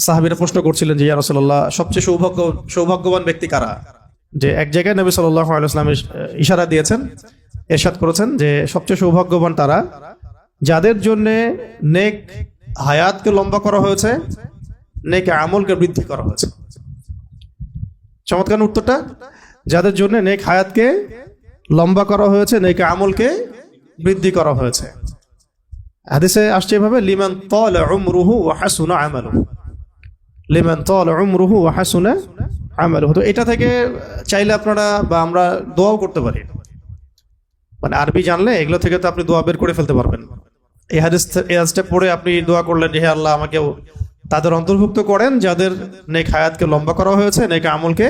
সাহাবীরা প্রশ্ন করছিলেন যে ইয়া রাসূলুল্লাহ, সবচেয়ে সৌভাগ্যবান ব্যক্তি কারা? যে এক জায়গায় নবী সাল্লাল্লাহু আলাইহি ওয়াসাল্লাম ইশারা দিয়েছেন, ইরশাদ করেছেন যে সবচেয়ে সৌভাগ্যবান তারা যাদের জন্য নেক হায়াতকে লম্বা করা হয়েছে, নেক আমলকে বৃদ্ধি করা হয়েছে। চমৎকার উত্তরটা, যাদের জন্য নেক হায়াতকে লম্বা করা হয়েছে, নেক আমলকে বৃদ্ধি করা হয়েছে। হাদিসে আসছে এভাবে, লিমান তালা উমরুহু ওয়া হাসুনা আমালুহু, লিমান তালা উমরুহু ওয়া হাসুনা আমালুহু। তো এটা থেকে চাইলে আপনারা বা আমরা দোয়াও করতে পারি, মানে আরবি জানলে এগুলো থেকে তো আপনি দোয়া বের করে ফেলতে পারবেন। এই হাদিসটা পড়ে আপনি দোয়া করলেন যে হে আল্লাহ, আমাকেও তাদের অন্তর্ভুক্ত করেন যাদের নেক হায়াতকে লম্বা করা হয়েছে, নেক আমলকে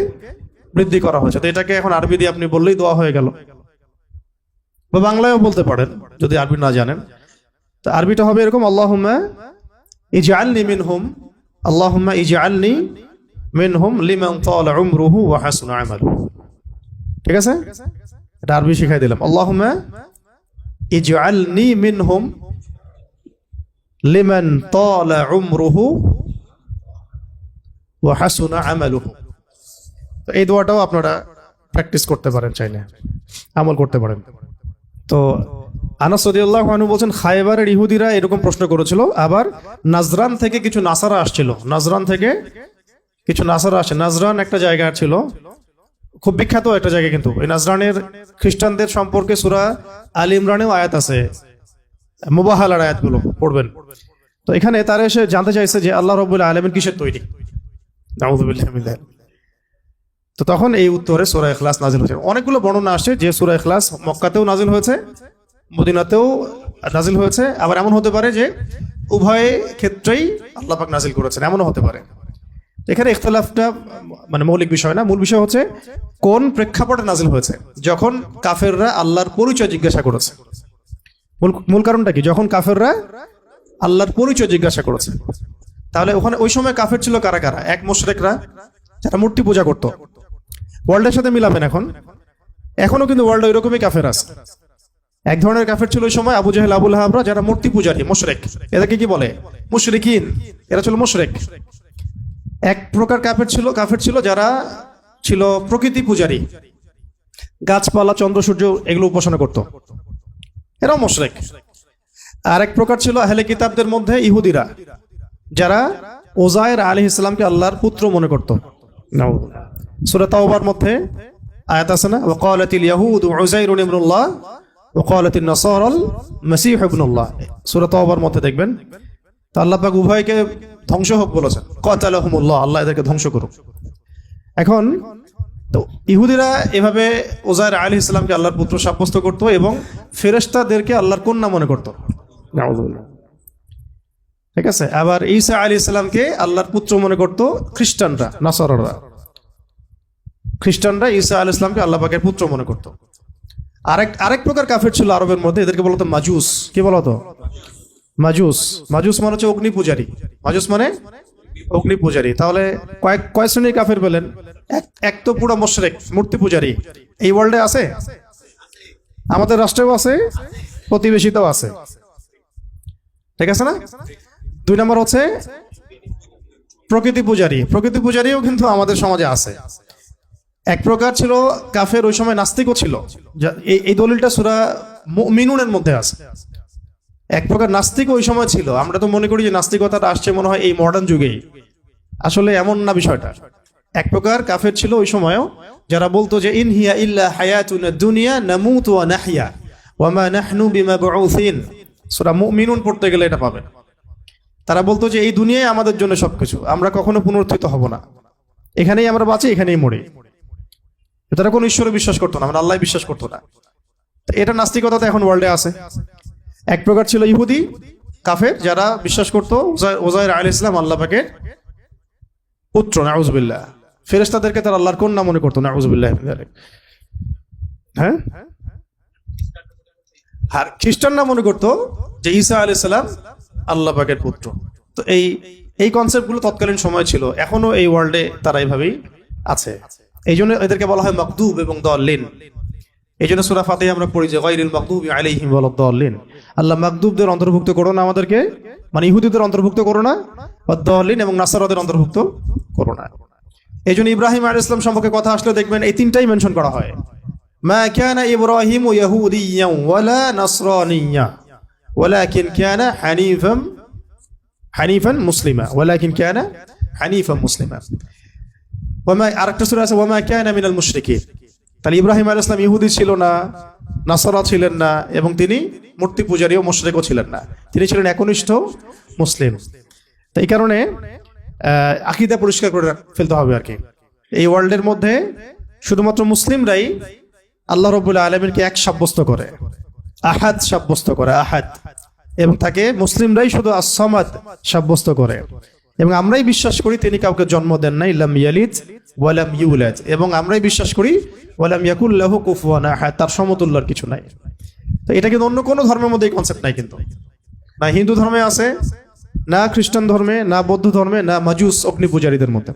বৃদ্ধি করা হয়েছে। তো এটাকে এখন আরবি দিয়ে আপনি বললেই দোয়া হয়ে গেল, বা বাংলায়ও বলতে পারেন যদি আরবি না জানেন। তো আরবিটা হবে এরকম, আল্লাহুম্মা ইজআলনি মিনহুম, আল্লাহুম্মা ইজআলনি মিনহুম লিমান তালা উমরুহু ওয়া হাসুনা আমালুহু। ঠিক আছে, এটা আরবি শিখাই দিলাম। আল্লাহুম্মা ইজআলনি মিনহুম লিমান তালা উমরুহু ওয়া হাসুনা আমালুহু। তো এই দোয়াটাও আপনারা প্র্যাকটিস করতে পারেন, চাইলে আমল করতে পারেন। তো আনাস রাদিয়াল্লাহু আনহু বলছেন, খায়বারের ইহুদিরা এরকম প্রশ্ন করেছিল। আবার নাজরান থেকে কিছু নাসারা আসছিল, নাজরান থেকে কিছু নাসারা আসে। নাজরান একটা জায়গা ছিল, খুব বিখ্যাত একটা জায়গা। কিন্তু এই নাজরানের খ্রিস্টানদের সম্পর্কে সূরা আল ইমরানেও আয়াত আছে, মুবাহালার আয়াতগুলো পড়বেন। তো এখানে তারা এসে জানতে চাইছে যে আল্লাহ রাব্বুল আলামিন কিসের তৈরি। নাউযু বিল্লাহি মিন যালিক। তো তখন এই উত্তরে সূরা ইখলাস নাজিল হয়েছে। অনেকগুলো বর্ণনা আসছে যে সূরা ইখলাস মক্কাতেও নাজিল হয়েছে, মদিনাতেও নাজিল হয়েছে। আবার এমন হতে পারে যে উভয় ক্ষেত্রেই আল্লাহ পাক নাজিল করেছেন, এমনও হতে পারে। এখানে ইখতিলাফটা মানে মৌলিক বিষয় না, মূল বিষয় হচ্ছে কোন প্রেক্ষাপটে নাজিল হয়েছে। যখন কাফেররা আল্লাহর পরিচয় জিজ্ঞাসা করেছে, মূল কারণটা কি? যখন কাফেররা আল্লাহর পরিচয় জিজ্ঞাসা করেছে, তাহলে ওখানে ওই সময় কাফের ছিল কারা কারা? এক, মুশরিকরা যারা মূর্তি পূজা করতো। ওয়ার্ল্ডের সাথে মিলাবেন, এখনো কিন্তু ওয়ার্ল্ডে ওইরকমই কাফের আছে। এক ধরনের কাফের ছিল ওই সময় আবু জাহেল, আবুল আহাবরা, যারা মূর্তি পূজারী, মুশরিক। এদেরকে কি বলে? মুশরিকিন। এরা ছিল মুশরিক। এক প্রকার কাফের ছিল যারা ছিল প্রকৃতি পূজারী, গাছপালা, চন্দ্র সূর্য এগুলো উপাসনা করত, এরাও মুশরিক। আর এক প্রকার ছিল আহলে কিতাবদের মধ্যে ইহুদিরা, যারা ওজায়ের আলাইহিস সালামকে আল্লাহর পুত্র মনে করত। সূরা তাওবার মধ্যে আয়াত আছে না, ওয়াকালাতিল ইয়াহুদু উযাইরুন ইবনুল্লাহ ওয়াকালাতিন নাসারাল মাসীহ ইবনুল্লাহ। সূরা তাওবার মধ্যে দেখবেন তো আল্লাহ পাক উভয়কে ধ্বংস হোক বলেছেন, কাতালাহুমুল্লাহ, আল্লাহ এদেরকে ধ্বংস করুক। এখন তো ইহুদিরা এভাবে ওজায়ের আলাইহিস সালামকে আল্লাহর পুত্র সাব্যস্ত করত এবং ফেরেশতাদেরকে আল্লাহর কন্যা মনে করত। নাউযুবিল্লাহ। ঠিক আছে, আবার ঈসা আলাইহিস সালামকে আল্লাহর পুত্র মনে করত খ্রিস্টানরা, নাসারারা। খ্রিস্টানরা ঈসা আলাইহিস সালামকে আল্লাহ পাকের পুত্র মনে করত। আরেক প্রকার কাফের ছিল আরবের মধ্যে, এদেরকে বলা হতো মাজুস। কি বলা হতো? মাজুস। মাজুস মানে হচ্ছে অগ্নি পূজারী। মাজুস মানে অগ্নি পূজারী। তাহলে কয় শ্রেণীর কাফের পেলেন? এক তো পুরো মুশরিক, মূর্তি পূজারী। এই ওয়ার্ল্ডে আছে, আমাদের রাষ্ট্রেও আছে, প্রতিবেশীতেও আছে। ঠিক আছে না? 2 নম্বর হচ্ছে প্রকৃতি পূজারী। প্রকৃতি পূজারীও কিন্তু আমাদের সমাজে আছে। এক প্রকার ছিল কাফের, ওই সময় নাস্তিকও ছিল। এই দলিলটা সূরা মুমিনুনের মধ্যে আছে। এক প্রকার নাস্তিক ওই সময় ছিল। আমরা তো মনে করি যে নাস্তিকতাটা আসছে মনে হয় এই মডার্ন যুগেই, আসলে এমন না বিষয়টা। এক প্রকার কাফের ছিল ওই সময়ও, যারা বলতো যে ইন হিয়া ইল্লা হায়াতুনা দুনিয়া নামুতু ওয়া নাহইয়া ওয়া মা নাহনু বিমাবউসিন। সূরা মুমিনুন পড়তে গেলে এটা পাবেন। তারা বলতো যে এই দুনিয়ায় আমাদের জন্য সবকিছু, আমরা কখনো পুনরুত্থিত হব না, এখানেই আমরা বাঁচি, এখানেই মরি। তারা কোনো ঈশ্বরে বিশ্বাস করতো না, আমরা আল্লাহ বিশ্বাস করতো না। এটা নাস্তিকতা তো এখন ওয়ার্ল্ডে আছে। এক প্রকার ছিল ইহুদি কাফের, যারা বিশ্বাস করতো ওজায়ের আলাইহিস সালাম আল্লাহ পাকের পুত্র, নাউযুবিল্লাহ। ফেরেশতাদেরকে তারা আল্লাহর কন্যা মনে করতো, নাউযুবিল্লাহ। হ্যাঁ, আর খ্রিস্টানরা মনে করতো যে ঈসা আলাইহিস সালাম আল্লাহ পাকের পুত্র। তো এই কনসেপ্টগুলো তৎকালীন সময় ছিল, এখনো এই ওয়ার্ল্ডে তারা এইভাবেই আছে। এই জন্য এদেরকে বলা হয় মাকদুব এবং দাল্লিন। এই জন্য সূরা ফাতিহা আমরা পড়ি যে গায়রিল মাগদুবি আলাইহিম ওয়ালাদ-দাল্লিন, আল্লাহ মাগদুবদের অন্তর্ভুক্ত করো না আমাদেরকে, মানে ইহুদিদের অন্তর্ভুক্ত করো না, ওয়াদ-দাল্লিন এবং নাসারাদের অন্তর্ভুক্ত করো না। এই জন্য ইব্রাহিম আলাইহিস সালাম সম্পর্কে কথা আসলে দেখবেন এই তিনটাই মেনশন করা হয়। মা কানা ইব্রাহিমু ইয়াহুদিয়্যান ওয়ালা নাসরানিয়্যা ওয়ালাকিন কানা হানিফান মুসলিমা, ওয়ালাকিন কানা হানিফান মুসলিমা। আরেকটা সূরা আছে ওয়ামা কানা মিনাল মুশরিকিন। তাহলে ইব্রাহিম আলাইহিস সালাম ইহুদি ছিল না, নাসারা ছিলেন না, এবং তিনি মূর্তি পূজারী ও মুশরিকও ছিলেন না, তিনি ছিলেন একনিষ্ঠ মুসলিম। তো এই কারণে আকীদা পরিষ্কার করে ফেলতে হবে আর কি। এই ওয়ার্ল্ডের মধ্যে শুধুমাত্র মুসলিমরাই আল্লাহ রাব্বুল আলামিনকে এক সাব্যস্ত করে, আহাদ সাব্যস্ত করে, আহাদ, এবং তাকে মুসলিমরাই শুধু আস-সামাদ সাব্যস্ত করে। এবং আমরাই বিশ্বাস করি তিনি কাউকে জন্ম দেন নাই, লাম ইয়ালিদ ওয়া লাম ইউলাদ, এবং আমরাই বিশ্বাস করি ওয়া লাম ইয়াকুল লাহু কুফুয়ান আহাদ, তার সমতুল্যর কিছু নাই। তো এটা কিন্তু অন্য কোনো ধর্মের মধ্যে এই কনসেপ্ট নাই, কিন্তু না হিন্দু ধর্মে আছে, না খ্রিস্টান ধর্মে, না বৌদ্ধ ধর্মে, না মাজুস অগ্নি পূজারীদের মধ্যে।